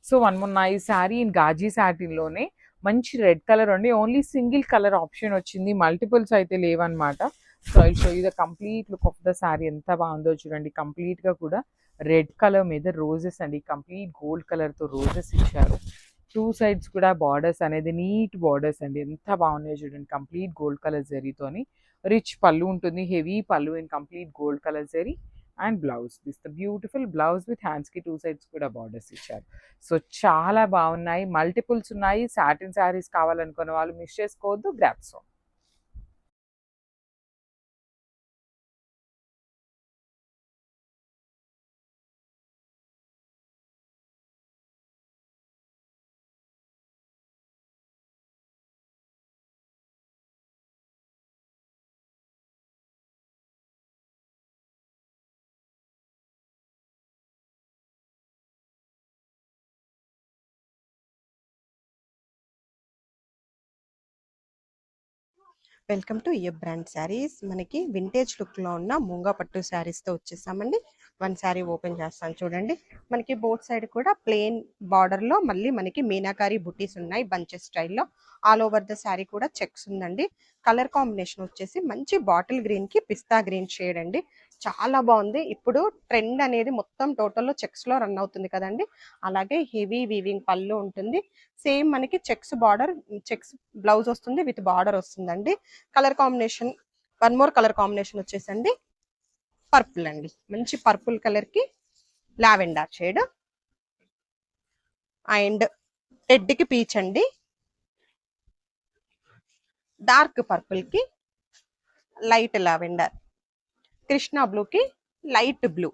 So one more nice sari in గాజీ satin లోనే మంచి రెడ్ కలర్ అండి. ఓన్లీ సింగిల్ కలర్ ఆప్షన్ వచ్చింది, మల్టిపుల్స్ అయితే లేవన్నమాట. So I show you the complete look of the sari. ఎంత బాగుందో చూడండి. కంప్లీట్ గా కూడా రెడ్ కలర్ మీద రోజెస్ అండి, కంప్లీట్ గోల్డ్ కలర్ తో రోజెస్ ఇచ్చారు. టూ సైడ్స్ కూడా బార్డర్స్ అనేది నీట్ బార్డర్స్ అండి, ఎంత బాగున్నాయో చూడండి. కంప్లీట్ గోల్డ్ కలర్ జరీతోని రిచ్ పళ్ళు ఉంటుంది, హెవీ పళ్ళు in complete gold colour zari. And blouse this the beautiful blouse with hands కి టూ సైడ్స్ కూడా బార్డర్స్ ఇచ్చారు. సో చాలా బాగున్నాయి, మల్టిపుల్స్ ఉన్నాయి. సాటిన్ శారీస్ కావాలనుకున్న వాళ్ళు మిస్ చేసుకోవద్దు, grasp. Welcome to A brand saris. మనకి వింటేజ్ లుక్ లో ఉన్న మూంగా పట్టు శారీస్ తో వచ్చేసామండి. వన్ శారీ ఓపెన్ చేస్తాను చూడండి. మనకి బోత్ సైడ్ కూడా ప్లెయిన్ బార్డర్ లో మళ్ళీ మనకి మీనాకారి బుటీస్ ఉన్నాయి బంచెస్ స్టైల్లో. ఆల్ ఓవర్ ద శారీ కూడా చెక్స్ ఉందండి. కలర్ కాంబినేషన్ వచ్చేసి మంచి బాటిల్ గ్రీన్ కి పిస్తా గ్రీన్ షేడ్ అండి. చాలా బాగుంది. ఇప్పుడు ట్రెండ్ అనేది మొత్తం టోటల్ లో చెక్స్ లో రన్ అవుతుంది కదండి. అలాగే హెవీ వీవింగ్ పళ్ళు ఉంటుంది. సేమ్ మనకి చెక్స్ బార్డర్, చెక్స్ బ్లౌజ్ వస్తుంది విత్ బార్డర్ వస్తుందండి. Colour combination one more colour combination వచ్చేసండి పర్పుల్ అండి. మంచి పర్పుల్ కలర్ కి లావెండర్ షేడ్ అండ్ రెడ్ కి పీచ్ అండి. డార్క్ పర్పుల్ కి లైట్ లావెండర్, కృష్ణ బ్లూ కి light blue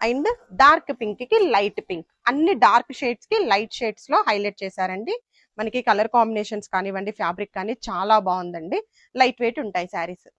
and dark pink కి లైట్ పింక్. అన్ని డార్క్ షేడ్స్ కి లైట్ షేడ్స్ లో హైలైట్ చేశారండి. మనకి కలర్ కాంబినేషన్స్ కానివ్వండి, ఫ్యాబ్రిక్ కానీ చాలా బాగుందండి. లైట్ వెయిట్ ఉంటాయి శారీస్.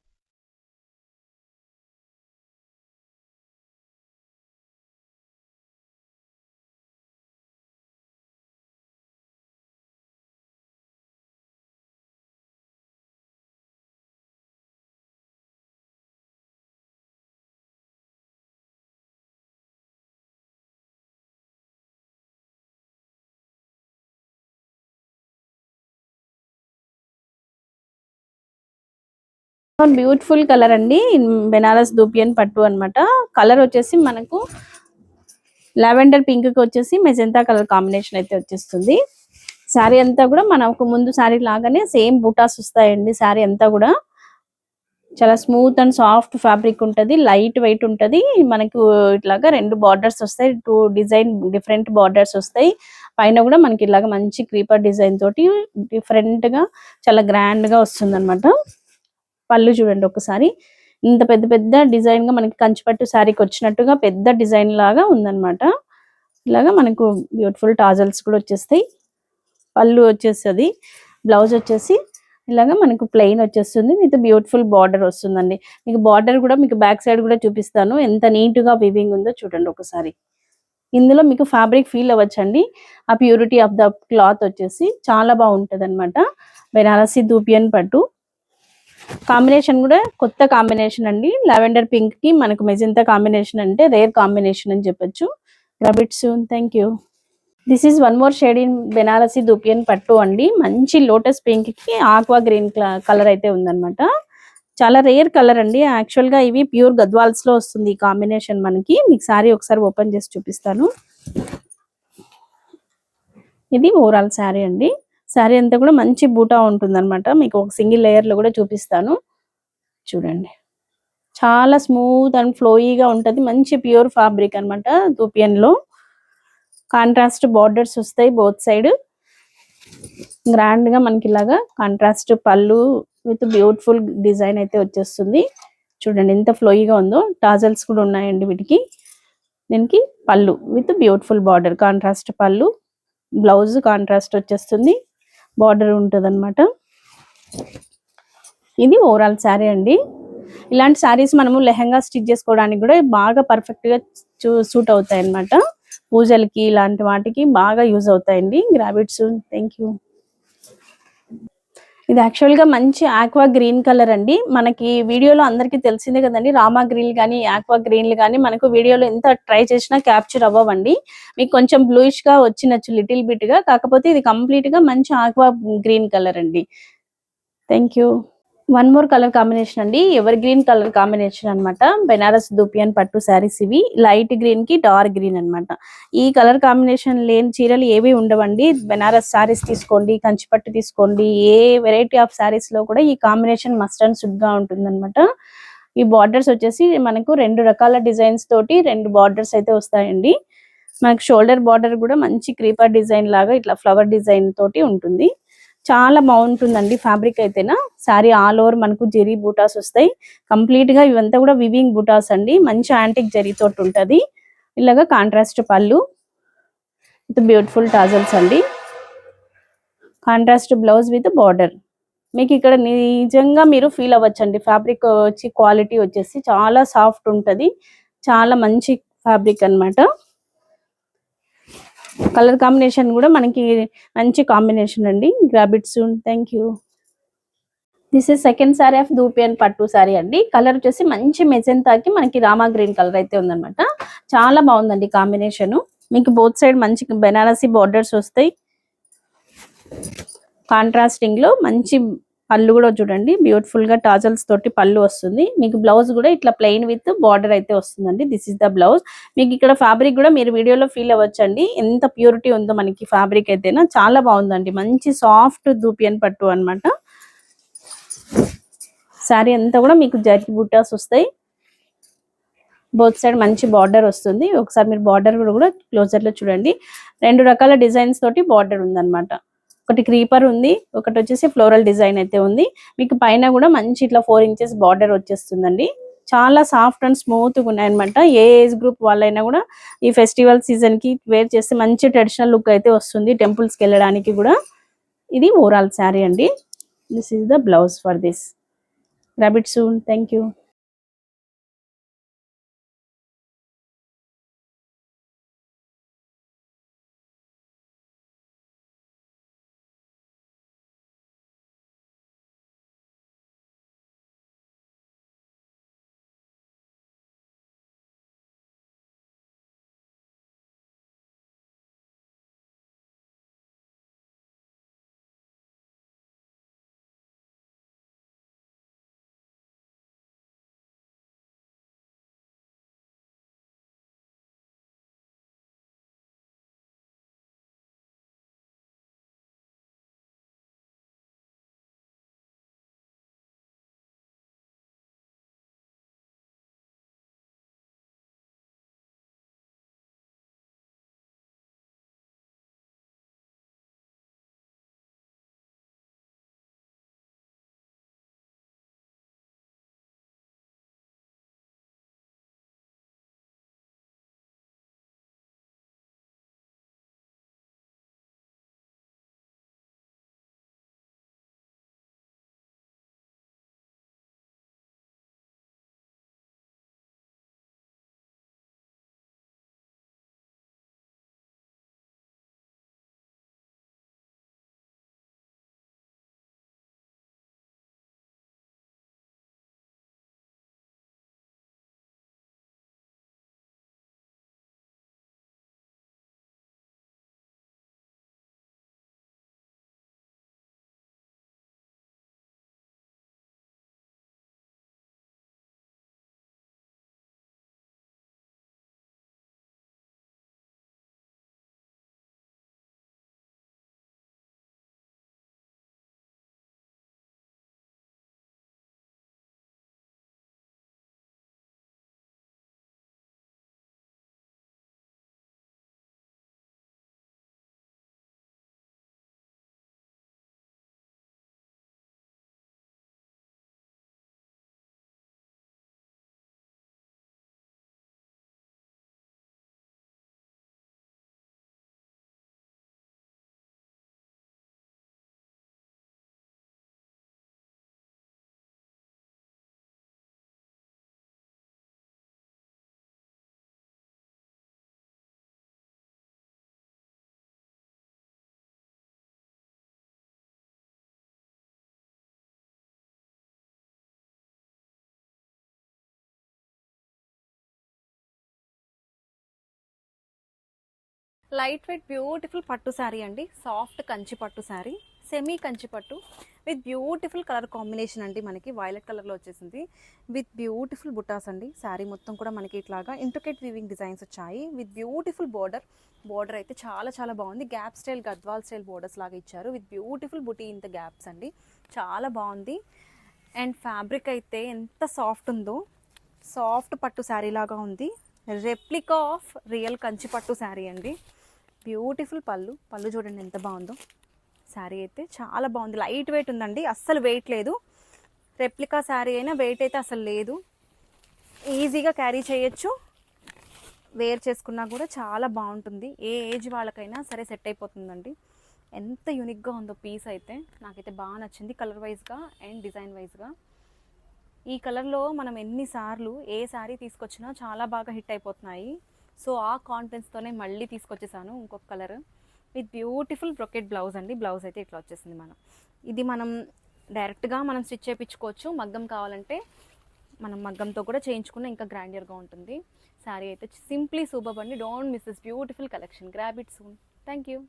బ్యూటిఫుల్ కలర్ అండి, బెనారస్ దూపియన్ పట్టు అన్నమాట. కలర్ వచ్చేసి మనకు లావెండర్ పింక్ కి వచ్చేసి మెజెంతా కలర్ కాంబినేషన్ అయితే వచ్చేస్తుంది. శారీ అంతా కూడా మనకు ముందు శారీ లాగానే సేమ్ బూటాస్ వస్తాయండి. శారీ అంతా కూడా చాలా స్మూత్ అండ్ సాఫ్ట్ ఫ్యాబ్రిక్ ఉంటది, లైట్ వెయిట్ ఉంటది. మనకు ఇట్లాగా రెండు బార్డర్స్ వస్తాయి, టూ డిజైన్ డిఫరెంట్ బార్డర్స్ వస్తాయి. పైన కూడా మనకి ఇలాగా మంచి క్రీపర్ డిజైన్ తోటి డిఫరెంట్ గా చాలా గ్రాండ్ గా వస్తుంది అనమాట. పళ్ళు చూడండి ఒకసారి, ఇంత పెద్ద పెద్ద డిజైన్ గా మనకి కంచిపట్టు శారీకి వచ్చినట్టుగా పెద్ద డిజైన్ లాగా ఉందన్నమాట. ఇలాగా మనకు బ్యూటిఫుల్ టాజల్స్ కూడా వచ్చేస్తాయి. పళ్ళు వచ్చేస్తుంది, బ్లౌజ్ వచ్చేసి ఇలాగా మనకు ప్లెయిన్ వచ్చేస్తుంది విత్ బ్యూటిఫుల్ బార్డర్ వస్తుందండి. మీకు బార్డర్ కూడా మీకు బ్యాక్ సైడ్ కూడా చూపిస్తాను, ఎంత నీట్ గా వీవింగ్ ఉందో చూడండి ఒకసారి. ఇందులో మీకు ఫ్యాబ్రిక్ ఫీల్ అవ్వచ్చండి. ఆ ప్యూరిటీ ఆఫ్ ద క్లాత్ వచ్చేసి చాలా బాగుంటది అనమాట. బెనారసి దూపియన్ పట్టు కాంబినేషన్ కూడా కొత్త కాంబినేషన్ అండి. లావెండర్ పింక్ కి మనకు మెజెంతా కాంబినేషన్ అంటే రేర్ కాంబినేషన్ అని చెప్పొచ్చు. Grab it soon, thank you. This is one more shade in Banarasi dupion పట్టు అండి. మంచి లోటస్ పింక్ కి ఆక్వా గ్రీన్ కలర్ అయితే ఉందన్నమాట. చాలా రేర్ కలర్ అండి. యాక్చువల్ గా ఇవి ప్యూర్ గద్వాల్స్ లో వస్తుంది ఈ కాంబినేషన్ మనకి. మీకు సారీ ఒకసారి ఓపెన్ చేసి చూపిస్తాను. ఇది ఓవరాల్ శారీ అండి. శారీ అంతా కూడా మంచి బూటా ఉంటుంది అనమాట. మీకు ఒక సింగిల్ లేయర్ లో కూడా చూపిస్తాను చూడండి. చాలా స్మూత్ అండ్ ఫ్లోయీగా ఉంటది, మంచి ప్యూర్ ఫ్యాబ్రిక్ అనమాట. దూపియన్ లో కాంట్రాస్ట్ బార్డర్స్ వస్తాయి బోత్ సైడ్. గ్రాండ్ గా మనకి ఇలాగా కాంట్రాస్ట్ పళ్ళు విత్ బ్యూటిఫుల్ డిజైన్ అయితే వచ్చేస్తుంది. చూడండి ఎంత ఫ్లోయీగా ఉందో. టాజల్స్ కూడా ఉన్నాయండి వీటికి. దీనికి పళ్ళు విత్ బ్యూటిఫుల్ బార్డర్, కాంట్రాస్ట్ పళ్ళు, బ్లౌజ్ కాంట్రాస్ట్ వచ్చేస్తుంది, బార్డర్ ఉంటుంది అనమాట. ఇది ఓవరాల్ శారీ అండి. ఇలాంటి శారీస్ మనము లెహంగా స్టిచ్ చేసుకోవడానికి కూడా బాగా పర్ఫెక్ట్ గా సూట్ అవుతాయి అనమాట. పూజలకి ఇలాంటి వాటికి బాగా యూజ్ అవుతాయండి. Grab it soon, thank you. ఇది యాక్చువల్ గా మంచి ఆక్వా గ్రీన్ కలర్ అండి. మనకి వీడియోలో అందరికీ తెలిసిందే కదండి, రామా గ్రీన్ కానీ ఆక్వా గ్రీన్లు కానీ మనకు వీడియోలో ఎంత ట్రై చేసినా క్యాప్చర్ అవ్వవండి. మీకు కొంచెం బ్లూయిష్ గా వచ్చినచ్చు లిటిల్ బిట్ గా, కాకపోతే ఇది కంప్లీట్ గా మంచి ఆక్వా గ్రీన్ కలర్ అండి. Thank you. One more colour combination అండి, ఎవర్ గ్రీన్ కలర్ కాంబినేషన్ అన్నమాట. బెనారస్ దూపియన్ పట్టు శారీస్ ఇవి, లైట్ గ్రీన్ కి డార్క్ గ్రీన్ అన్నమాట. ఈ కలర్ కాంబినేషన్ లేని చీరలు ఏవి ఉండవండి. బెనారస్ శారీస్ తీసుకోండి, కంచి పట్టు తీసుకోండి, ఏ వెరైటీ ఆఫ్ శారీస్ లో కూడా ఈ కాంబినేషన్ మస్ట్ అండ్ షుడ్ గా ఉంటుంది. ఈ బార్డర్స్ వచ్చేసి మనకు 2 రకాల డిజైన్స్ తోటి 2 బార్డర్స్ అయితే వస్తాయండి. మనకు షోల్డర్ బార్డర్ కూడా మంచి క్రీపర్ డిజైన్ లాగా ఇట్లా ఫ్లవర్ డిజైన్ తోటి ఉంటుంది. చాలా బాగుంటుందండి ఫ్యాబ్రిక్ అయితేనా. శారీ ఆల్ ఓవర్ మనకు జెరీ బూటాస్ వస్తాయి. కంప్లీట్ గా ఇవంతా కూడా వివింగ్ బూటాస్ అండి. మంచి యాంటిక్ జరీ తోటి ఉంటది. ఇలాగా కాంట్రాస్ట్ పళ్ళు విత్ బ్యూటిఫుల్ టాజల్స్ అండి. Contrast blouse with border. మీకు ఇక్కడ నిజంగా మీరు ఫీల్ అవ్వచ్చండి. ఫ్యాబ్రిక్ వచ్చి క్వాలిటీ వచ్చేసి చాలా సాఫ్ట్ ఉంటది. చాలా మంచి ఫ్యాబ్రిక్ అన్నమాట. కలర్ కాంబినేషన్ కూడా మనకి మంచి కాంబినేషన్ అండి. Grab it soon. Thank you. This is second sorry of dupion పట్టు సారీ అండి. కలర్ వచ్చేసి మంచి మెజెంతాకి మనకి రామా గ్రీన్ కలర్ అయితే ఉందన్నమాట. చాలా బాగుందండి కాంబినేషన్. మీకు బోత్ సైడ్ మంచి బెనారసీ బార్డర్స్ వస్తాయి. కాంట్రాస్టింగ్ లో మంచి పళ్ళు కూడా చూడండి, బ్యూటిఫుల్ గా టాజల్స్ తోటి పళ్ళు వస్తుంది. మీకు బ్లౌజ్ కూడా ఇట్లా ప్లెయిన్ విత్ బార్డర్ అయితే వస్తుందండి. This is the blouse. మీకు ఇక్కడ ఫ్యాబ్రిక్ కూడా మీరు వీడియోలో ఫీల్ అవ్వచ్చండి, ఎంత ప్యూరిటీ ఉందో మనకి ఫ్యాబ్రిక్ అయితేనా. చాలా బాగుందండి, మంచి సాఫ్ట్ దూపియన్ పట్టు అన్నమాట. శారీ అంతా కూడా మీకు జరీ బుట్టాస్ వస్తాయి. బోత్ సైడ్ మంచి బార్డర్ వస్తుంది. ఒకసారి మీరు బార్డర్ కూడా క్లోజర్ లో చూడండి. 2 రకాల డిజైన్స్ తోటి బార్డర్ ఉందన్నమాట. ఒకటి క్రీపర్ ఉంది, ఒకటి వచ్చేసి ఫ్లోరల్ డిజైన్ అయితే ఉంది. మీకు పైన కూడా మంచి ఇట్లా 4 ఇంచెస్ బార్డర్ వచ్చేస్తుందండి. చాలా సాఫ్ట్ అండ్ స్మూత్ గా ఉన్నాయన్నమాట. ఏ ఏజ్ గ్రూప్ వాళ్ళైనా కూడా ఈ ఫెస్టివల్ సీజన్ కి వేర్ చేస్తే మంచి ట్రెడిషనల్ లుక్ అయితే వస్తుంది. టెంపుల్స్ కి వెళ్ళడానికి కూడా. ఇది ఓవరాల్ శారీ అండి. This is the blouse for this. Grab it soon. Thank you. Light weight beautiful పట్టు శారీ అండి. సాఫ్ట్ కంచి పట్టు శారీ, సెమీ కంచి పట్టు విత్ బ్యూటిఫుల్ కలర్ కాంబినేషన్ అండి. మనకి వైలెట్ కలర్లో వచ్చేసింది విత్ బ్యూటిఫుల్ బుటాస్ అండి. శారీ మొత్తం కూడా మనకి ఇట్లాగా ఇంట్రికేట్ వీవింగ్ డిజైన్స్ వచ్చాయి విత్ బ్యూటిఫుల్ బోర్డర్ అయితే చాలా చాలా బాగుంది. Gap style Gadwal style borders లాగా ఇచ్చారు with beautiful buti in the gaps అండి. చాలా బాగుంది. అండ్ ఫ్యాబ్రిక్ అయితే ఎంత సాఫ్ట్ ఉందో, సాఫ్ట్ పట్టు శారీ లాగా ఉంది. రెప్లికా ఆఫ్ రియల్ కంచి పట్టు శారీ అండి. బ్యూటిఫుల్ పళ్ళు చూడండి ఎంత బాగుందో. శారీ అయితే చాలా బాగుంది. లైట్ వెయిట్ ఉందండి, అస్సలు వెయిట్ లేదు. రెప్లికా శారీ అయినా వెయిట్ అయితే అసలు లేదు. ఈజీగా క్యారీ చేయొచ్చు, వేర్ చేసుకున్నా కూడా చాలా బాగుంటుంది. ఏ ఏజ్ వాళ్ళకైనా సరే సెట్ అయిపోతుందండి. ఎంత యూనిక్గా ఉందో పీస్ అయితే నాకైతే బాగా నచ్చింది, కలర్ వైజ్గా అండ్ డిజైన్ వైజ్గా. ఈ కలర్లో మనం ఎన్నిసార్లు ఏ శారీ తీసుకొచ్చినా చాలా బాగా హిట్ అయిపోతున్నాయి. సో ఆ కాన్ఫిడెన్స్తోనే మళ్ళీ తీసుకొచ్చేసాను ఇంకొక colour with beautiful brocade blouse అండి. బ్లౌజ్ అయితే ఇట్లా వచ్చేసింది. మనం డైరెక్ట్గా మనం స్టిచ్ చేయించుకోవచ్చు. మగ్గం కావాలంటే మనం మగ్గంతో కూడా చేయించుకున్న ఇంకా గ్రాండియర్గా ఉంటుంది. శారీ అయితే సింప్లీ సూపర్ అండి. Don't miss this beautiful collection. Grab it soon. Thank you.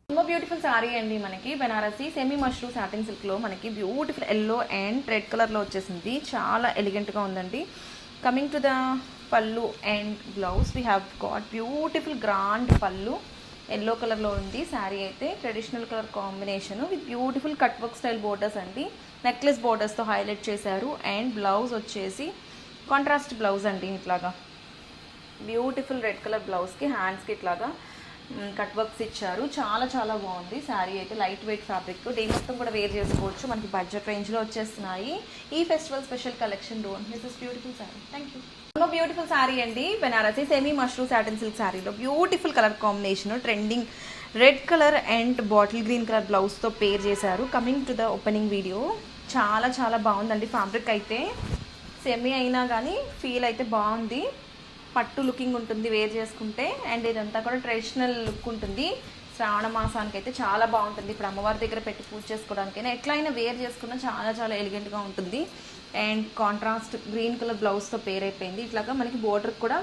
ఇంకో బ్యూటిఫుల్ శారీ అండి. మనకి బెనారసీ సెమీ మష్రూ సాటిన్ సిల్క్లో మనకి బ్యూటిఫుల్ ఎల్లో అండ్ రెడ్ కలర్లో వచ్చేసింది. చాలా ఎలిగెంట్గా ఉందండి. కమింగ్ టు ద పళ్ళు and blouse, we have got beautiful grand పళ్ళు ఎల్లో కలర్లో ఉంది. శారీ అయితే traditional colour combination with beautiful cut work style borders అండి. నెక్లెస్ బోర్డర్స్తో హైలైట్ చేశారు. అండ్ బ్లౌజ్ వచ్చేసి కాంట్రాస్ట్ బ్లౌజ్ అండి. ఇట్లాగా బ్యూటిఫుల్ రెడ్ కలర్ బ్లౌజ్కి హ్యాండ్స్కి ఇట్లాగా కట్ వర్క్స్ ఇచ్చారు. చాలా చాలా బాగుంది. శారీ అయితే లైట్ వెయిట్ ఫ్యాబ్రిక్, డే మొత్తం కూడా వేర్ చేసుకోవచ్చు. మనకి బడ్జెట్ రేంజ్లో వచ్చేస్తున్నాయి. ఈ festival special collection. Don't miss this beautiful sari. Thank you. Beautiful sari అండి. Banarasi semi mashru satin silk శారీలో beautiful colour combination, trending red colour and bottle green colour బ్లౌజ్తో పేర్ చేశారు. Coming to the opening video, చాలా చాలా బాగుందండి. ఫ్యాబ్రిక్ అయితే సెమీ అయినా కానీ ఫీల్ అయితే బాగుంది. పట్టు లుకింగ్ ఉంటుంది వేర్ చేసుకుంటే. అండ్ ఇదంతా కూడా ట్రెడిషనల్ లుక్ ఉంటుంది. శ్రావణ మాసానికి అయితే చాలా బాగుంటుంది. ఇప్పుడు అమ్మవారి దగ్గర పెట్టి పూజ చేసుకోవడానికైనా ఎట్లయినా వేర్ చేసుకున్నా చాలా చాలా ఎలిగెంట్గా ఉంటుంది. అండ్ కాంట్రాస్ట్ గ్రీన్ కలర్ బ్లౌజ్తో పేర్ అయిపోయింది. ఇట్లాగా మనకి బోర్డర్ కూడా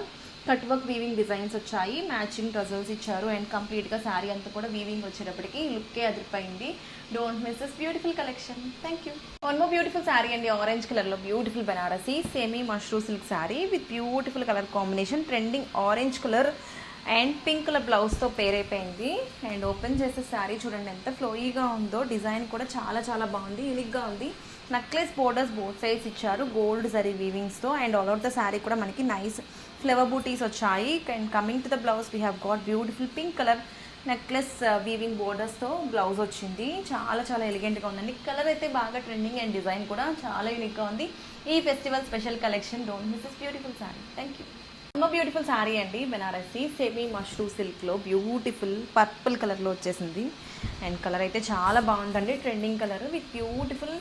కట్ వర్క్ వీవింగ్ డిజైన్స్ వచ్చాయి. మ్యాచింగ్ ట్రజల్స్ ఇచ్చారు. అండ్ కంప్లీట్గా శారీ అంతా కూడా వీవింగ్ వచ్చేటప్పటికి లుక్కే అదిరిపోయింది. Don't miss this beautiful collection. Thank you. One more beautiful sari అండి. ఆరెంజ్ కలర్లో beautiful Banarasi semi mashru silk sari with beautiful colour combination, trending orange colour and pink colour బ్లౌజ్తో పేర్ అయిపోయింది. అండ్ ఓపెన్ చేసే శారీ చూడండి ఎంత ఫ్లోయీగా ఉందో. డిజైన్ కూడా చాలా చాలా బాగుంది, యూనిక్గా ఉంది. నెక్లెస్ బోర్డర్స్ బోత్ సైడ్స్ ఇచ్చారు గోల్డ్ జరీ వీవింగ్స్తో. And all over the sari కూడా మనకి నైస్ ఫ్లవర్ బూటీస్ వచ్చాయి. And coming to the blouse, we have got beautiful pink colour necklace weaving బోర్డర్స్తో బ్లౌజ్ వచ్చింది. చాలా చాలా ఎలిగెంట్గా ఉందండి. కలర్ అయితే బాగా ట్రెండింగ్ అండ్ డిజైన్ కూడా చాలా యూనిక్గా ఉంది. ఈ festival special collection. Don't miss this beautiful sari. Thank you. ఇంకో బ్యూటిఫుల్ శారీ అండి. బెనారసీ సెమీ మష్రూ సిల్క్లో బ్యూటిఫుల్ పర్పుల్ కలర్లో వచ్చేసింది. అండ్ కలర్ అయితే చాలా బాగుందండి. Trending colour with beautiful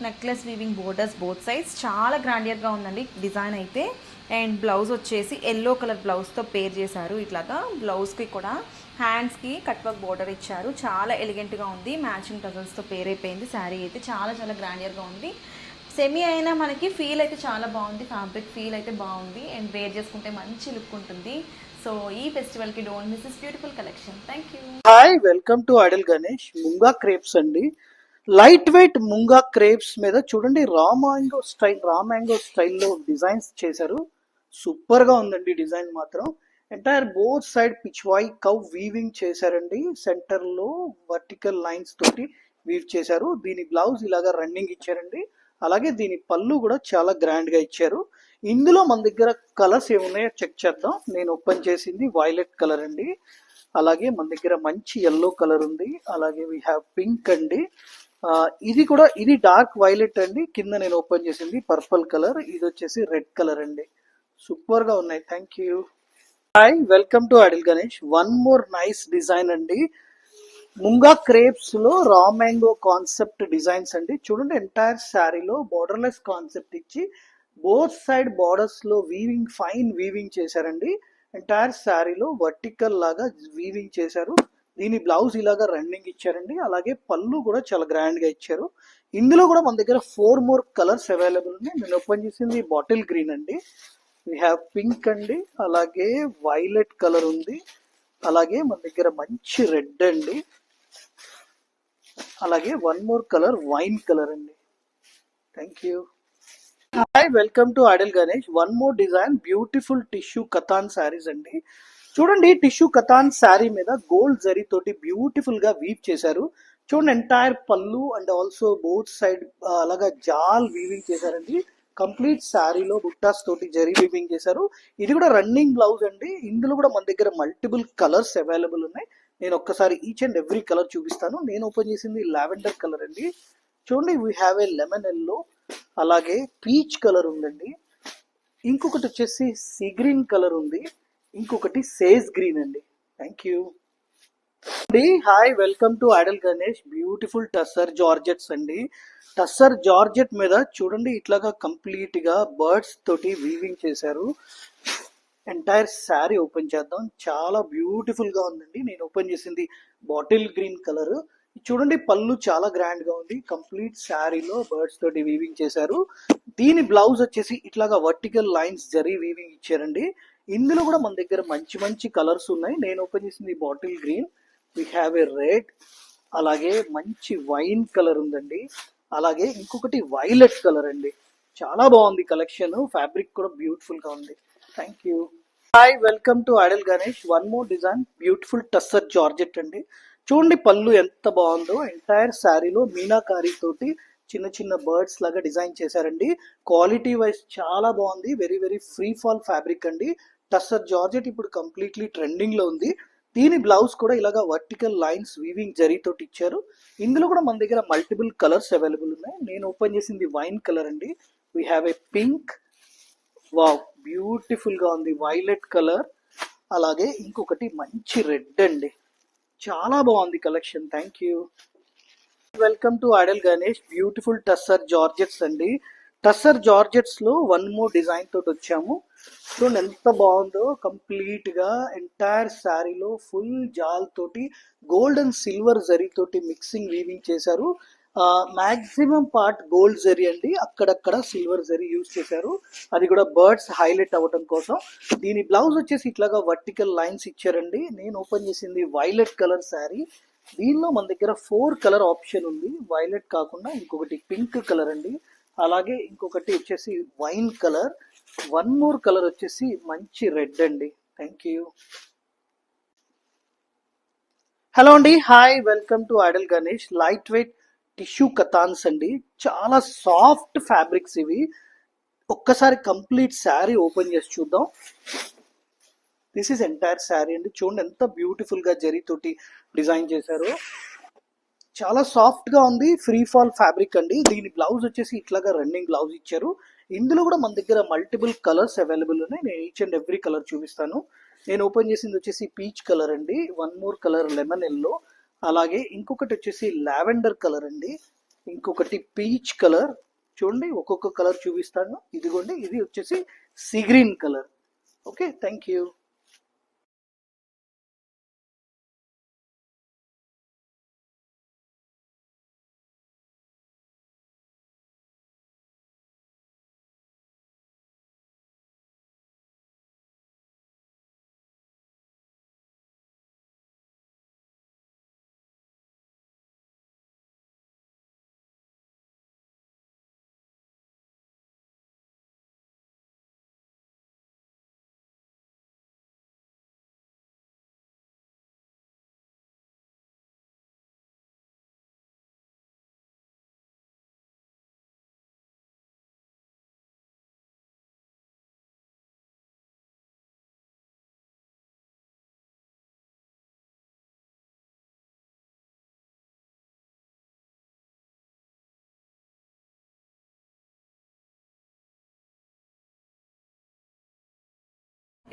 necklace weaving borders both sides. చాలా గ్రాండియర్గా ఉందండి డిజైన్ అయితే. అండ్ బ్లౌజ్ వచ్చేసి ఎల్లో కలర్ బ్లౌజ్తో పేర్ చేశారు. ఇట్లాగా బ్లౌజ్కి కూడా హ్యాండ్స్కి కట్ వర్క్ బోర్డర్ ఇచ్చారు. చాలా ఎలిగెంట్గా ఉంది. మ్యాచింగ్ టజల్స్తో పేర్ అయిపోయింది. శారీ అయితే చాలా చాలా గ్రాండియర్గా ఉంది. సెమీ అయినా మనకి ఫీల్ అయితే చాలా బాగుంది. ఫ్యాబ్రిక్ ఫీల్ అయితే బాగుంది. అండ్ వేర్ చేసుకుంటే మంచి లుక్ ఉంటుంది. సో ఈ ఫెస్టివల్కి don't miss this beautiful collection. Thank you. Hi, welcome to అడల్ Ganesh. Munga crepes అండి. లైట్ వెయిట్ ముంగా క్రేప్స్ మీద చూడండి రా మ్యాంగో స్టైల్లో డిజైన్స్ చేశారు. సూపర్ గా ఉందండి డిజైన్ మాత్రం. ఎంటైర్ బోత్ సైడ్ పిచ్ వై కవ్ వీవింగ్ చేశారండి. సెంటర్ లో వర్టికల్ లైన్స్ తోటి వీవ్ చేశారు. దీని బ్లౌజ్ ఇలాగా రన్నింగ్ ఇచ్చారండి. అలాగే దీని పళ్ళు కూడా చాలా గ్రాండ్ గా ఇచ్చారు. ఇందులో మన దగ్గర కలర్స్ ఏమున్నాయో చెక్ చేద్దాం. నేను ఓపెన్ చేసింది వైలెట్ కలర్ అండి. అలాగే మన దగ్గర మంచి ఎల్లో కలర్ ఉంది. అలాగే వీ హ్యావ్ పింక్ అండి. ఇది డార్క్ వైలెట్ అండి. కింద నేను ఓపెన్ చేసింది పర్పుల్ కలర్. ఇది వచ్చేసి రెడ్ కలర్ అండి. సూపర్ గా ఉన్నాయి. Thank you. Hi, welcome to idle Ganesh. One more nice design అండి. ముంగా క్రేప్స్ లో రా మ్యాంగో కాన్సెప్ట్ డిజైన్స్ అండి. చూడండి ఎంటైర్ శారీలో బోర్డర్లెస్ కాన్సెప్ట్ ఇచ్చి బోత్ సైడ్ బార్డర్స్ లో వీవింగ్ ఫైన్ వీవింగ్ చేశారండి. ఎంటైర్ శారీలో వర్టికల్ లాగా వీవింగ్ చేశారు. దీని బ్లౌజ్ ఇలాగా రన్నింగ్ ఇచ్చారండి. అలాగే పళ్ళు కూడా చాలా గ్రాండ్ గా ఇచ్చారు. ఇందులో కూడా మన దగ్గర 4 మోర్ కలర్స్ అవైలబుల్ ఉన్నాయి. నేను ఓపెన్ చేసింది బాటిల్ గ్రీన్ అండి. వీ హ్యావ్ పింక్ అండి. అలాగే వైలెట్ కలర్ ఉంది. అలాగే మన దగ్గర మంచి రెడ్ అండి, అలాగే one more colour wine colour అండి. Thank you. Hi, welcome to idol Ganesh. One more design beautiful tissue Katan saris అండి. చూడండి, టిష్యూ కథాన్ శారీ మీద గోల్డ్ జరీ తోటి బ్యూటిఫుల్ గా వీవ్ చేశారు. చూడండి, ఎంటైర్ పళ్ళు అండ్ ఆల్సో బోత్ సైడ్ అలాగా జాల్ వీవింగ్ చేశారండి. కంప్లీట్ శారీలో బుట్టాస్ తోటి జరీ వీవింగ్ చేశారు. ఇది కూడా రన్నింగ్ బ్లౌజ్ అండి. ఇందులో కూడా మన దగ్గర మల్టిపుల్ కలర్స్ అవైలబుల్ ఉన్నాయి. నేను ఒక్కసారి ఈచ్ అండ్ ఎవ్రీ కలర్ చూపిస్తాను. నేను ఓపెన్ చేసింది లావెండర్ కలర్ అండి. చూడండి, we have a lemon yellow, అలాగే పీచ్ కలర్ ఉందండి, ఇంకొకటి వచ్చేసి సీ గ్రీన్ కలర్ ఉంది, ఇంకొకటి సేజ్ గ్రీన్ అండి. థ్యాంక్ యూ అండి. Hi, welcome to idol Ganesh. Beautiful tussar georgettes అండి. టస్సర్ జార్జెట్ మీద చూడండి ఇట్లాగా కంప్లీట్ గా బర్డ్స్ తోటి వీవింగ్ చేశారు. ఎంటైర్ శారీ ఓపెన్ చేద్దాం. చాలా బ్యూటిఫుల్ గా ఉందండి. నేను ఓపెన్ చేసింది బాటిల్ గ్రీన్ కలర్. చూడండి, పళ్ళు చాలా గ్రాండ్ గా ఉంది. కంప్లీట్ శారీలో బర్డ్స్ తోటి వీవింగ్ చేశారు. దీని బ్లౌజ్ వచ్చేసి ఇట్లాగా వర్టికల్ లైన్స్ జరీ వీవింగ్ ఇచ్చారండి. ఇందులో కూడా మన దగ్గర మంచి మంచి కలర్స్ ఉన్నాయి. నేను ఓపెన్ చేసింది bottle green, we have a red, అలాగే మంచి వైన్ కలర్ ఉందండి, అలాగే ఇంకొకటి వైలెట్ కలర్ అండి. చాలా బాగుంది కలెక్షన్. ఫ్యాబ్రిక్ కూడా బ్యూటిఫుల్ గా ఉంది. Thank you. Hi, welcome to idol Ganesh. One more design beautiful tussar georgette అండి. చూడండి, పళ్ళు ఎంత బాగుందో. ఎంటైర్ శారీలో మీనాకారి తోటి చిన్న చిన్న బర్డ్స్ లాగా డిజైన్ చేశారండి. క్వాలిటీ వైజ్ చాలా బాగుంది. Very very free fall fabric అండి. టస్సర్ జార్జెట్ ఇప్పుడు కంప్లీట్లీ ట్రెండింగ్ లో ఉంది. దీని బ్లౌజ్ కూడా ఇలాగా వర్టికల్ లైన్స్ వీవింగ్ జరీతోటి ఇచ్చారు. ఇందులో కూడా మన దగ్గర మల్టిపుల్ కలర్స్ అవైలబుల్ ఉన్నాయి. నేను ఓపెన్ చేసింది వైన్ కలర్ అండి. We have a pink, wow beautiful గా ఉంది, వైలెట్ కలర్, అలాగే ఇంకొకటి మంచి రెడ్ అండి. చాలా బాగుంది collection. Thank you. Welcome to idol Ganesh. Beautiful tussar georgettes అండి. టస్సర్ జార్జెట్స్ లో వన్ మోర్ డిజైన్ తోటి వచ్చాము. చూడండి ఎంత బాగుందో. కంప్లీట్ గా ఎంటైర్ శారీలో ఫుల్ జాల్ తోటి గోల్డ్ అండ్ సిల్వర్ జరీ తోటి మిక్సింగ్ వీవింగ్ చేశారు. మాక్సిమం పార్ట్ గోల్డ్ జరీ అండి, అక్కడక్కడ సిల్వర్ జరీ యూజ్ చేశారు. అది కూడా బర్డ్స్ హైలైట్ అవ్వడం కోసం. దీని బ్లౌజ్ వచ్చేసి ఇట్లాగా వర్టికల్ లైన్స్ ఇచ్చారండి. నేను ఓపెన్ చేసింది వైలెట్ కలర్ శారీ. దీనిలో మన దగ్గర 4 కలర్ ఆప్షన్ ఉంది. వైలెట్ కాకుండా ఇంకొకటి పింక్ కలర్ అండి, అలాగే ఇంకొకటి వచ్చేసి wine colour, one more colour వచ్చేసి మంచి రెడ్ అండి. Thank you. హలో అండి, hi, welcome to idol Ganesh. Light weight tissue Katans అండి. చాలా సాఫ్ట్ ఫ్యాబ్రిక్స్ ఇవి. ఒక్కసారి కంప్లీట్ శారీ ఓపెన్ చేసి చూద్దాం. దిస్ ఈస్ ఎంటైర్ శారీ అండి. చూడండి ఎంత బ్యూటిఫుల్ గా జరీతోటి డిజైన్ చేశారు. చాలా సాఫ్ట్ గా ఉంది. ఫ్రీ ఫాల్ ఫ్యాబ్రిక్ అండి. దీని బ్లౌజ్ వచ్చేసి ఇట్లాగా రన్నింగ్ బ్లౌజ్ ఇచ్చారు. ఇందులో కూడా మన దగ్గర మల్టిపుల్ కలర్స్ అవైలబుల్ ఉన్నాయి. నేను ఈచ్ అండ్ ఎవ్రీ కలర్ చూపిస్తాను. నేను ఓపెన్ చేసింది వచ్చేసి పీచ్ కలర్ అండి, one more colour lemon yellow, అలాగే ఇంకొకటి వచ్చేసి లావెండర్ కలర్ అండి, ఇంకొకటి పీచ్ కలర్. చూడండి ఒక్కొక్క కలర్ చూపిస్తాను. ఇదిగోండి, ఇది వచ్చేసి sea green colour. Okay, thank you.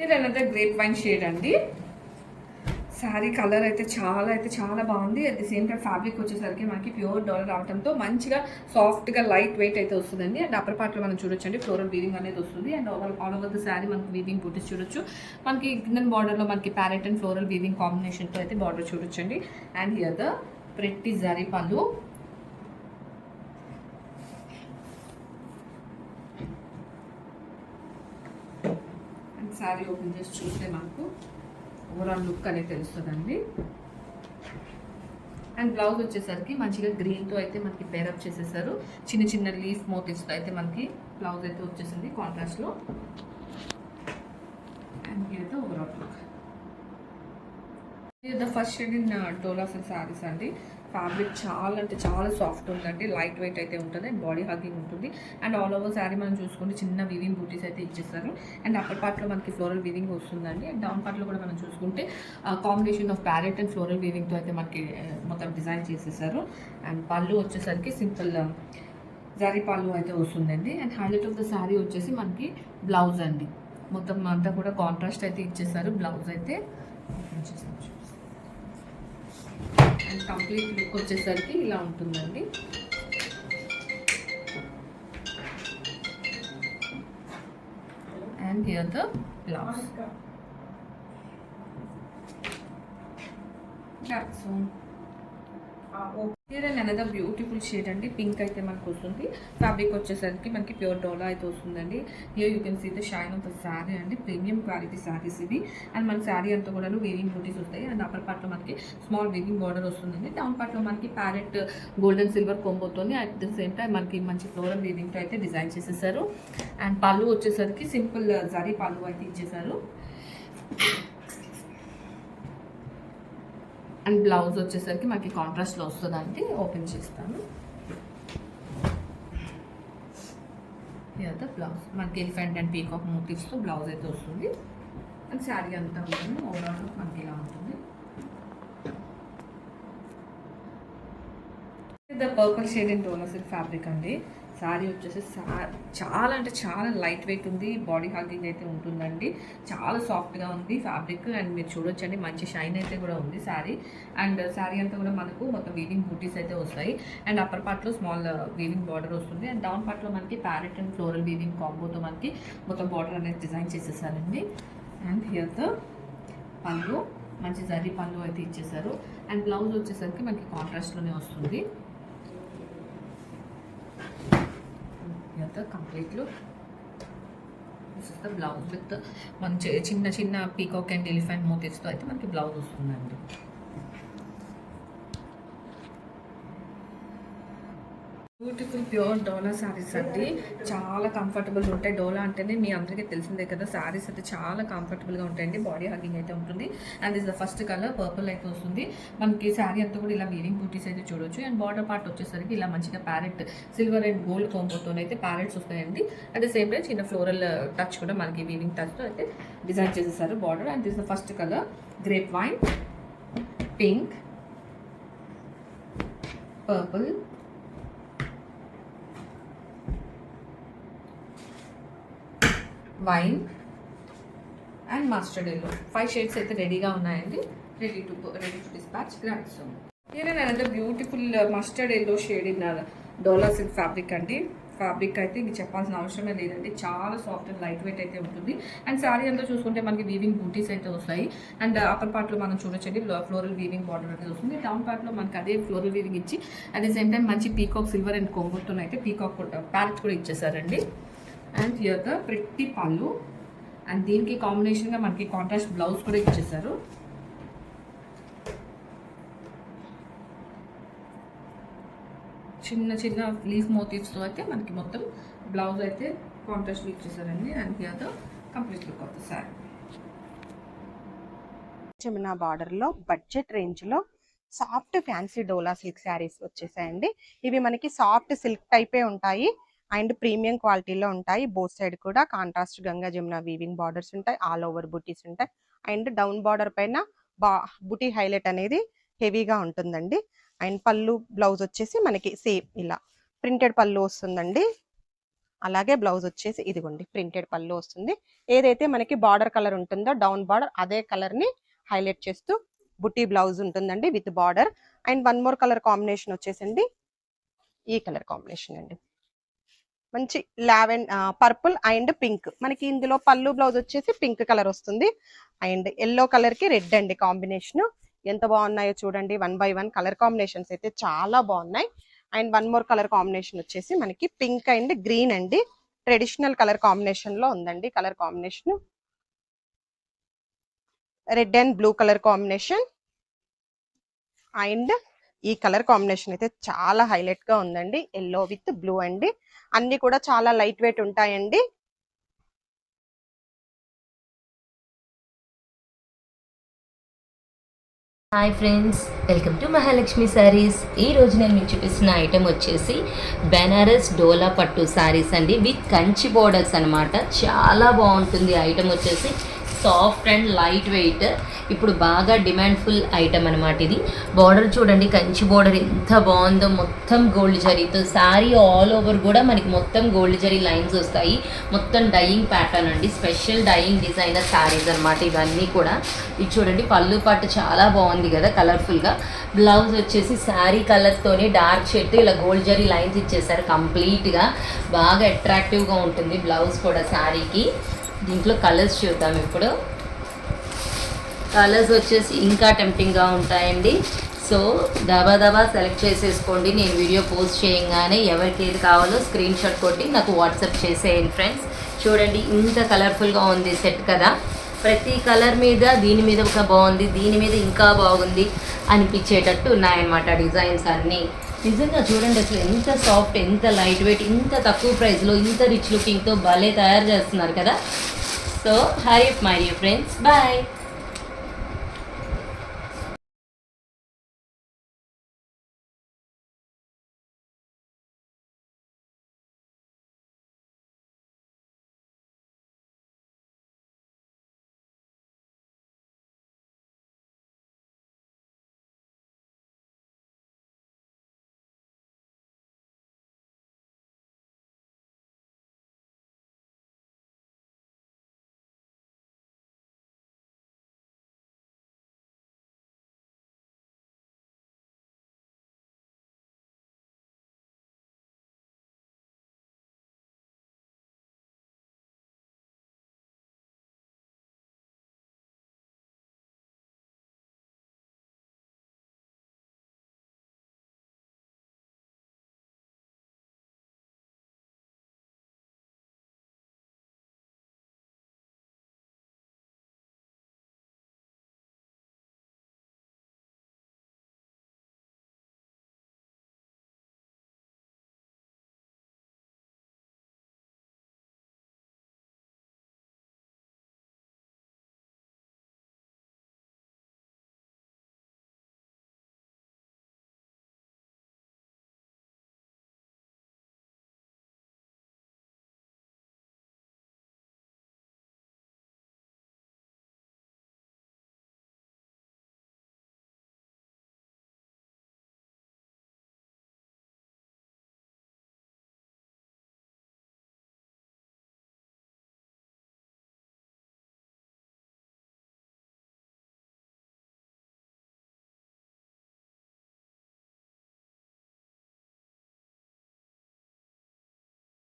ఇది అనదర్ గ్రేప్ వైన్ షేడ్ అండి. శారీ కలర్ అయితే చాలా బాగుంది. At the same time fabric వచ్చేసరికి మనకి ప్యూర్ డాలర్ రావడంతో మంచిగా సాఫ్ట్గా లైట్ వెయిట్ అయితే వస్తుందండి. అండ్ అప్పర్ పార్ట్లో మనం చూడొచ్చండి ఫ్లోరల్ వీవింగ్ అనేది వస్తుంది. And all over the sari మనకి వీవింగ్ బూటీస్ చూడొచ్చు. మనకి కిందన్ బార్డర్లో మనకి ప్యారెట్ అండ్ ఫ్లోరల్ వీవింగ్ కాంబినేషన్తో అయితే బార్డర్ చూడొచ్చండి. And here the pretty zari పళ్ళు. శారీ ఓపెన్ చేసి చూస్తే మనకు ఓవరాల్ లుక్ అనేది తెలుస్తుందండి. అండ్ బ్లౌజ్ వచ్చేసరికి మంచిగా గ్రీన్తో అయితే మనకి పేరప్ చేసేసారు. చిన్న చిన్న లీఫ్ మోటివ్స్తో అయితే మనకి బ్లౌజ్ అయితే వచ్చేసింది కాంట్రాస్ట్లో. అండ్ ఇదైతే ఓవరాల్ లుక్. ఇది the first shade in dola silk saris అండి. ఫ్యాబ్రిక్ చాలా అంటే చాలా సాఫ్ట్ ఉందండి, లైట్ వెయిట్ అయితే ఉంటుంది అండ్ బాడీ హగ్గింగ్ ఉంటుంది. అండ్ ఆల్ ఓవర్ శారీ మనం చూసుకుంటే చిన్న వీవింగ్ బూటీస్ అయితే ఇచ్చేస్తారు. అండ్ అప్పర్ పార్ట్లో మనకి ఫ్లోరల్ వీవింగ్ వస్తుందండి. అండ్ డౌన్ పార్ట్లో కూడా మనం చూసుకుంటే combination of parrot and floral వీవింగ్తో అయితే మనకి మొత్తం డిజైన్ చేసేసారు. అండ్ పళ్ళు వచ్చేసరికి సింపుల్ జరీ పళ్ళు అయితే వస్తుందండి. And highlight of the sari వచ్చేసి మనకి బ్లౌజ్ అండి. మొత్తం అంతా కూడా కాంట్రాస్ట్ అయితే ఇచ్చేసారు. బ్లౌజ్ అయితే అండ్ కంప్లీట్ లుక్ వచ్చేసరికి ఇలా ఉంటుందండి. And here the blouse. Here and another beautiful shade అండి. పింక్ అయితే మనకు వస్తుంది. ఫ్యాబ్రిక్ వచ్చేసరికి మనకి ప్యూర్ డోలా అయితే వస్తుందండి. Here you can see the shine of the sari అండి. ప్రీమియం క్వాలిటీ శారీస్ ఇవి. అండ్ మన శారీ అంతా కూడా వీవింగ్ బూటీస్ వస్తాయి. అండ్ అప్పర్ పార్ట్లో మనకి స్మాల్ వీవింగ్ బార్డర్ వస్తుందండి. డౌన్ పార్ట్లో మనకి ప్యారెట్ గోల్డెన్ సిల్వర్ కొంబోతోని అట్ ద సేమ్ టైం మనకి మంచి ఫ్లోరల్ వీవింగ్తో అయితే డిజైన్ చేసేసారు. అండ్ పళ్ళు వచ్చేసరికి సింపుల్ జరీ పళ్ళు అయితే ఇచ్చేసారు. అండ్ బ్లౌజ్ వచ్చేసరికి మనకి కాంట్రాస్ట్లో వస్తుందండి. ఓపెన్ చేస్తాను. ఇదంతా బ్లౌజ్ మనకి ఎలిఫెంట్ అండ్ పీకాక్ మోటివ్స్తో బ్లౌజ్ అయితే వస్తుంది. అండ్ శారీ అంతా ఉంటుంది. ఓవరాల్ మనకి ఇలా ఉంటుంది. The purple shade in dola silk fabric అండి. శారీ వచ్చేసి చాలా అంటే చాలా లైట్ వెయిట్ ఉంది. బాడీ హగ్గింగ్ అయితే ఉంటుందండి. చాలా సాఫ్ట్గా ఉంది ఫ్యాబ్రిక్. అండ్ మీరు చూడొచ్చండి మంచి షైన్ అయితే కూడా ఉంది శారీ. అండ్ శారీ అంతా కూడా మనకు మొత్తం వీవింగ్ బూటీస్ అయితే వస్తాయి. అండ్ అప్పర్ పార్ట్లో స్మాల్ వీవింగ్ బార్డర్ వస్తుంది. అండ్ డౌన్ పార్ట్లో మనకి ప్యారెట్ అండ్ ఫ్లోరల్ వీవింగ్ కాంబోతో మనకి మొత్తం బార్డర్ అనేది డిజైన్ చేసేసారండి. అండ్ హియర్ ద పళ్ళు మంచి జరీ పళ్ళు అయితే ఇచ్చేసారు. అండ్ బ్లౌజ్ వచ్చేసరికి మనకి కాంట్రాస్ట్లోనే వస్తుంది. Complete look. This is the blouse with మంచి చిన్న చిన్న పీకాక్ అండ్ ఎలిఫెంట్ మోటివ్స్తో అయితే మనకి బ్లౌజ్ వస్తుందండి. బ్యూటిఫుల్ ప్యూర్ డోలా శారీస్ అండి. చాలా కంఫర్టబుల్ ఉంటాయి. డోలా అంటేనే మీ అందరికీ తెలిసిందే కదా. శారీస్ అయితే చాలా కంఫర్టబుల్గా ఉంటాయండి. బాడీ హగ్గింగ్ అయితే ఉంటుంది. And this the first colour purple అయితే వస్తుంది. మనకి శారీ అంతా కూడా ఇలా వీవింగ్ బూటీస్ అయితే చూడొచ్చు. అండ్ బార్డర్ పార్ట్ వచ్చేసరికి ఇలా మంచిగా ప్యారెట్ సిల్వర్ అండ్ గోల్డ్ కాంబోతో అయితే ప్యారెట్స్ వస్తాయండి. అట్ ద సేమ్ టైం చిన్న ఫ్లోరల్ టచ్ కూడా మనకి వీవింగ్ టచ్తో అయితే డిజైన్ చేసేసారు border. And this the first colour grape wine, pink, purple, wine and mustard yellow. 5 shades అయితే రెడీగా ఉన్నాయండి. Ready to dispatch. Grand here and another beautiful mustard yellow shade in dola silk fabric అండి. Fabric అయితే ఇంక చెప్పాల్సిన అవసరమే లేదండి. చాలా సాఫ్ట్ అండ్ లైట్ వెయిట్ అయితే ఉంటుంది. అండ్ శారీ అంతా చూసుకుంటే మనకి వీవింగ్ బూటీస్ అయితే వస్తాయి. అండ్ అప్పర్ పార్ట్లో మనం చూడొచ్చండి ఫ్లోరల్ వీవింగ్ బార్డర్ అయితే వస్తుంది. డౌన్ పార్ట్లో మనకి అదే ఫ్లోరల్ వీవింగ్ ఇచ్చి అట్ ద సేమ్ టైం మంచి పీకాక్ సిల్వర్ అండ్ కొంగుతో అయితే పీకాక్ ప్యారెట్స్ కూడా ఇచ్చేసారండి. అండ్ హియర్ ద ప్రిట్టి పళ్ళు. అండ్ దీనికి కాంబినేషన్గా మనకి కాంట్రాస్ట్ బ్లౌజ్ కూడా ఇచ్చేసారు. చిన్న చిన్న లీఫ్ మోటివ్స్తో అయితే మనకి మొత్తం బ్లౌజ్ అయితే కాంట్రాస్ట్ ఇచ్చేసారండి. And here the complete look of the sari. Jamuna బార్డర్లో బడ్జెట్ రేంజ్లో soft fancy Dola silk saris వచ్చేసాయండి. ఇవి మనకి సాఫ్ట్ సిల్క్ టైపే ఉంటాయి. అండ్ ప్రీమియం క్వాలిటీలో ఉంటాయి. బోత్ సైడ్ కూడా contrast Ganga Jamuna weaving borders ఉంటాయి. ఆల్ ఓవర్ బుటీస్ ఉంటాయి. అండ్ డౌన్ బార్డర్ పైన బుటీ హైలైట్ అనేది హెవీగా ఉంటుందండి. అండ్ పళ్ళు బ్లౌజ్ వచ్చేసి మనకి సేమ్ ఇలా ప్రింటెడ్ పళ్ళు వస్తుందండి. అలాగే బ్లౌజ్ వచ్చేసి ఇదిగోండి ప్రింటెడ్ పళ్ళు వస్తుంది. ఏదైతే మనకి బార్డర్ కలర్ ఉంటుందో డౌన్ బార్డర్ అదే కలర్ ని హైలైట్ చేస్తూ బుటీ బ్లౌజ్ ఉంటుందండి with border. And one more colour combination వచ్చేసండి ఈ కలర్ కాంబినేషన్ అండి. మంచి పర్పుల్ అండ్ పింక్. మనకి ఇందులో పళ్ళు బ్లౌజ్ వచ్చేసి పింక్ కలర్ వస్తుంది. అండ్ ఎల్లో కలర్ కి రెడ్ అండి కాంబినేషన్. ఎంత బాగున్నాయో చూడండి. 1 by 1 కలర్ కాంబినేషన్స్ అయితే చాలా బాగున్నాయి. And one more colour combination వచ్చేసి మనకి పింక్ అండ్ గ్రీన్ అండి. ట్రెడిషనల్ కలర్ కాంబినేషన్ లో ఉందండి colour combination. Red and blue colour combination. And ఈ కలర్ కాంబినేషన్ అయితే చాలా హైలైట్ గా ఉందండి. ఎల్లో విత్ బ్లూ అండి. అన్ని కూడా చాలా లైట్ వెయిట్ ఉంటాయండి. Hi friends, welcome to Mahalakshmi saris. ఈరోజు నేను మీకు చూపిస్తున్న ఐటెం వచ్చేసి బెనారస్ డోలా పట్టు శారీస్ అండి, విత్ కంచి బోర్డర్స్ అనమాట. చాలా బాగుంటుంది ఐటెం వచ్చేసి, సాఫ్ట్ అండ్ లైట్ వెయిట్. ఇప్పుడు బాగా డిమాండ్ఫుల్ ఐటమ్ అనమాట ఇది. బార్డర్ చూడండి, కంచి బార్డర్ ఎంత బాగుందో, మొత్తం గోల్డ్ జరీతో. శారీ ఆల్ ఓవర్ కూడా మనకి మొత్తం గోల్డ్ జరీ లైన్స్ వస్తాయి. మొత్తం డయింగ్ ప్యాటర్న్ అండి, స్పెషల్ డయింగ్ డిజైనర్ శారీస్ అనమాట ఇవన్నీ కూడా. ఇది చూడండి, పళ్ళు పట్టు చాలా బాగుంది కదా, కలర్ఫుల్గా. బ్లౌజ్ వచ్చేసి శారీ కలర్తోనే డార్క్ షేడ్ ఇలా గోల్డ్ జరీ లైన్స్ ఇచ్చేసారు కంప్లీట్గా. బాగా అట్రాక్టివ్గా ఉంటుంది బ్లౌజ్ కూడా శారీకి. దీంట్లో కలర్స్ చూద్దాం ఇప్పుడు. కలర్స్ వచ్చేసి ఇంకా టెంప్టింగ్గా ఉంటాయండి. సో దబా సెలెక్ట్ చేసేసుకోండి. నేను వీడియో పోస్ట్ చేయగానే ఎవరికి ఏది కావాలో స్క్రీన్ షాట్ కొట్టి నాకు వాట్సాప్ చేసేయండి ఫ్రెండ్స్. చూడండి, ఇంత కలర్ఫుల్గా ఉంది సెట్ కదా. ప్రతి కలర్ మీద దీని మీద ఒక బాగుంది, దీని మీద ఇంకా బాగుంది అనిపించేటట్టు ఉన్నాయన్నమాట డిజైన్స్ అన్నీ. నిజంగా చూడండి, అసలు ఎంత సాఫ్ట్, ఎంత లైట్ వెయిట్, ఇంత తక్కువ ప్రైస్లో ఇంత రిచ్ లుకింగ్తో భలే తయారు చేస్తున్నారు కదా. So hurry up my dear friends, bye.